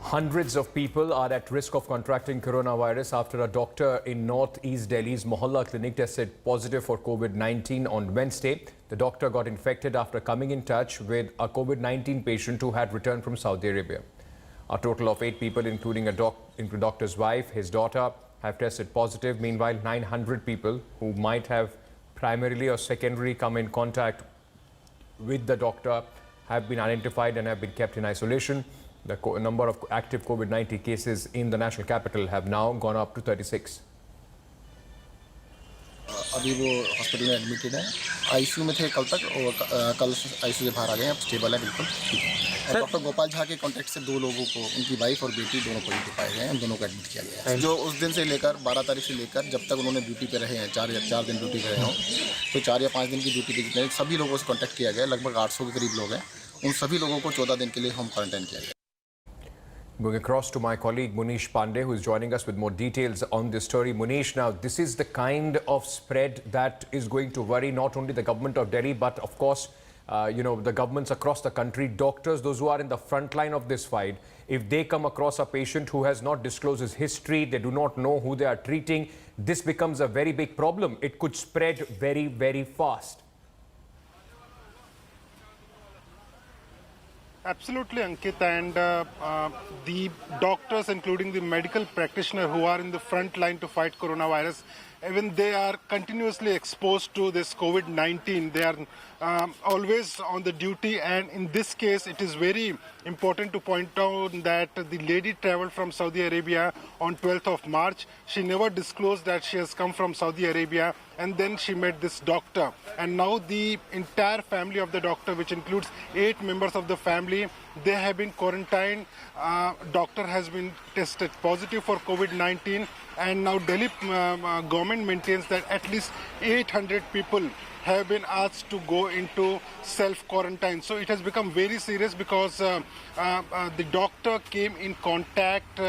Hundreds of people are at risk of contracting coronavirus after a doctor in northeast Delhi's Mohalla clinic tested positive for COVID-19 on Wednesday. The doctor got infected after coming in touch with a COVID-19 patient who had returned from Saudi Arabia. A total of 8 people, including the doctor's wife, his daughter, have tested positive. Meanwhile, 900 people who might have primarily or secondarily come in contact with the doctor have been identified and have been kept in isolation. The number of active COVID-19 cases in the national capital have now gone up to 36. अभी वो hospital में admitted है, ICU में थे कल तक और कल आईसीयू से बाहर आ गए, अब स्टेबल है बिल्कुल ठीक है। डॉक्टर गोपाल झा के कांटेक्ट से 2 लोगों को, उनकी वाइफ और बेटी दोनों पॉजिटिव पाए गए हैं, उन दोनों को एडमिट किया गया है। जो उस दिन से लेकर 12 तारीख से लेकर जब तक उन्होंने ड्यूटी पे रहे हैं, 4 दिन ड्यूटी पे रहे हों, तो 4 या 5 दिन की ड्यूटी पे जितने सभी लोगों से कॉन्टैक्ट किया गया, लगभग 800 के करीब लोग हैं, उन सभी लोगों को 14 दिन के लिए होम क्वारंटाइन किया गया। Going across to my colleague Munish Pandey, who is joining us with more details on this story. Munish, now this is the kind of spread that is going to worry not only the government of Delhi, but of course, the governments across the country. Doctors, those who are in the front line of this fight, if they come across a patient who has not disclosed his history, they do not know who they are treating, this becomes a very big problem. It could spread very, very fast. Absolutely, Ankit, and the doctors, including the medical practitioners who are in the front line to fight coronavirus, even they are continuously exposed to this COVID-19. They are always on the duty, and in this case, it is very important to point out that the lady traveled from Saudi Arabia on 12th of March. She never disclosed that she has come from Saudi Arabia, and then she met this doctor. And now the entire family of the doctor, which includes 8 members of the family, they have been quarantined. Doctor has been tested positive for COVID-19, and now Delhi government maintains that at least 800 people have been asked to go into self-quarantine. So it has become very serious because the doctor came in contact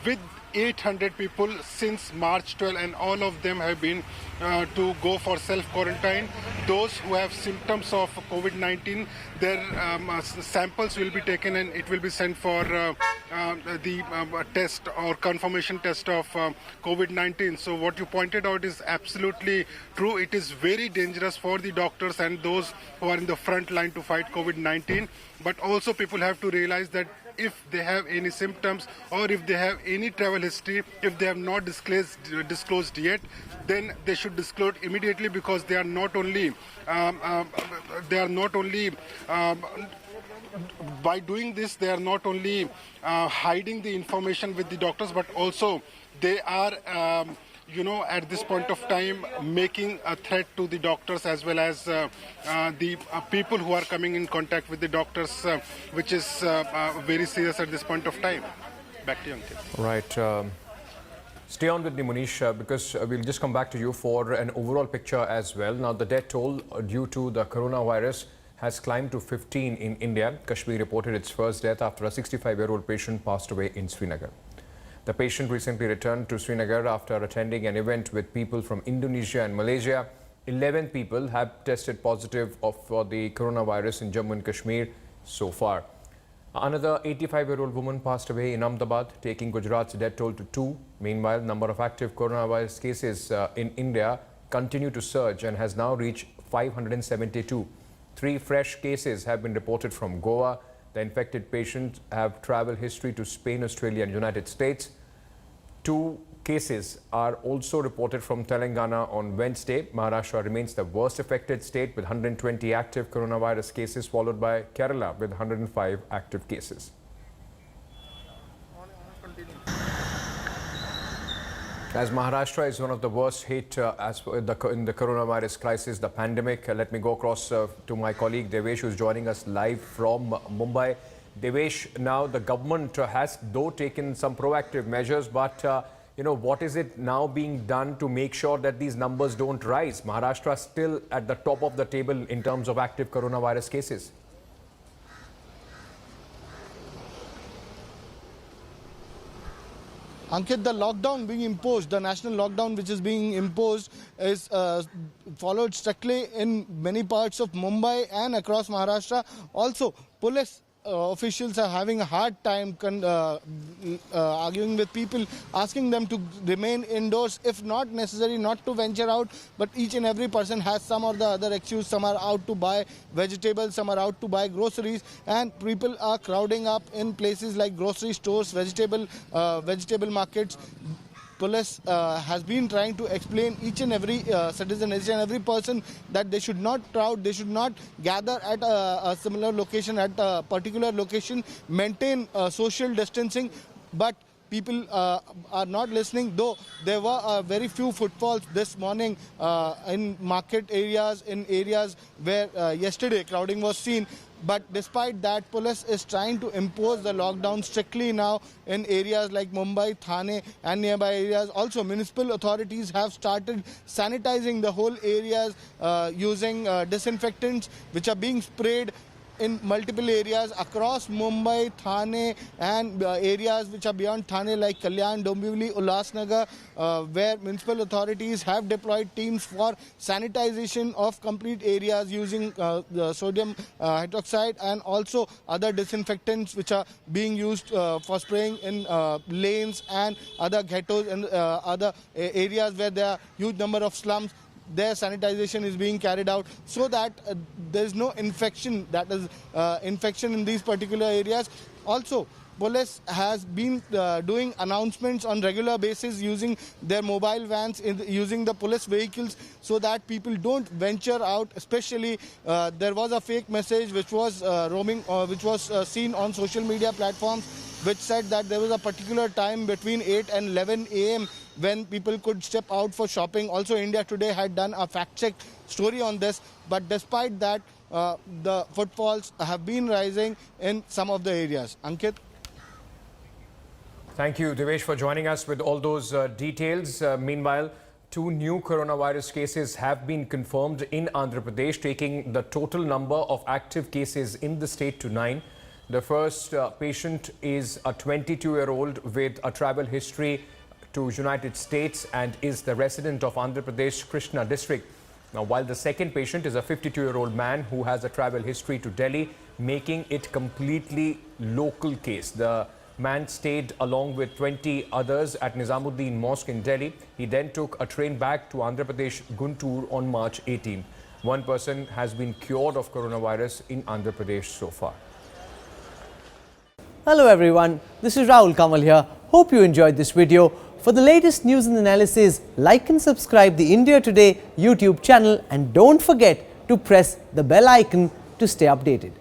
with 800 people since March 12, and all of them have been to go for self-quarantine. Those who have symptoms of COVID-19, their samples will be taken and it will be sent for the test or confirmation test of COVID-19. So what you pointed out is absolutely true. It is very dangerous for the doctors and those who are in the front line to fight COVID-19. But also people have to realize that if they have any symptoms or if they have any travel history, if they have not disclosed yet, then they should disclose immediately, because they are not only by doing this, they are not only hiding the information with the doctors, but also they are at this point of time making a threat to the doctors as well as the people who are coming in contact with the doctors, which is very serious at this point of time. Back to you, Ankit. Right. Stay on with me, Munish, because we'll just come back to you for an overall picture as well. Now, the death toll due to the coronavirus has climbed to 15 in India. Kashmir reported its first death after a 65-year-old patient passed away in Srinagar. The patient recently returned to Srinagar after attending an event with people from Indonesia and Malaysia. 11 people have tested positive for the coronavirus in Jammu and Kashmir so far. Another 85-year-old woman passed away in Ahmedabad, taking Gujarat's death toll to 2. Meanwhile, the number of active coronavirus cases in India continue to surge and has now reached 572. 3 fresh cases have been reported from Goa. The infected patients have travel history to Spain, Australia and United States. 2 cases are also reported from Telangana on Wednesday. Maharashtra remains the worst affected state with 120 active coronavirus cases, followed by Kerala with 105 active cases. As Maharashtra is one of the worst hit in the coronavirus crisis, the pandemic, let me go across to my colleague Devesh, who is joining us live from Mumbai. Devesh, now the government has though taken some proactive measures, but what is it now being done to make sure that these numbers don't rise? Maharashtra is still at the top of the table in terms of active coronavirus cases. Ankit, the lockdown being imposed, the national lockdown which is being imposed is followed strictly in many parts of Mumbai and across Maharashtra. Also, police officials are having a hard time arguing with people, asking them to remain indoors, if not necessary, not to venture out. But each and every person has some or the other excuse. Some are out to buy vegetables, some are out to buy groceries, and people are crowding up in places like grocery stores, vegetable markets. Police has been trying to explain each and every citizen, each and every person, that they should not crowd, they should not gather at a similar location, at a particular location, maintain social distancing. But people are not listening, though there were very few footfalls this morning in market areas, in areas where yesterday crowding was seen. But despite that, police is trying to impose the lockdown strictly now in areas like Mumbai, Thane and nearby areas. Also, municipal authorities have started sanitizing the whole areas using disinfectants which are being sprayed in multiple areas across Mumbai, Thane and areas which are beyond Thane like Kalyan, Dombivli, Ulhasnagar, where municipal authorities have deployed teams for sanitization of complete areas using the sodium hydroxide and also other disinfectants which are being used for spraying in lanes and other ghettos and other areas where there are huge number of slums. Their sanitization is being carried out so that there is no infection, that is infection in these particular areas. Also, police has been doing announcements on regular basis using their mobile vans, using the police vehicles, so that people don't venture out. Especially there was a fake message which was which was seen on social media platforms, which said that there was a particular time between 8 and 11 a.m. when people could step out for shopping. Also, India Today had done a fact-check story on this. But despite that, the footfalls have been rising in some of the areas. Ankit? Thank you, Devesh, for joining us with all those details. Meanwhile, 2 new coronavirus cases have been confirmed in Andhra Pradesh, taking the total number of active cases in the state to 9. The first patient is a 22-year-old with a travel history to United States and is the resident of Andhra Pradesh, Krishna district. Now, while the second patient is a 52-year-old man who has a travel history to Delhi, making it completely local case. The man stayed along with 20 others at Nizamuddin Mosque in Delhi. He then took a train back to Andhra Pradesh, Guntur on March 18. One person has been cured of coronavirus in Andhra Pradesh so far. Hello everyone, this is Rahul Kamal here. Hope you enjoyed this video. For the latest news and analysis, like and subscribe the India Today YouTube channel and don't forget to press the bell icon to stay updated.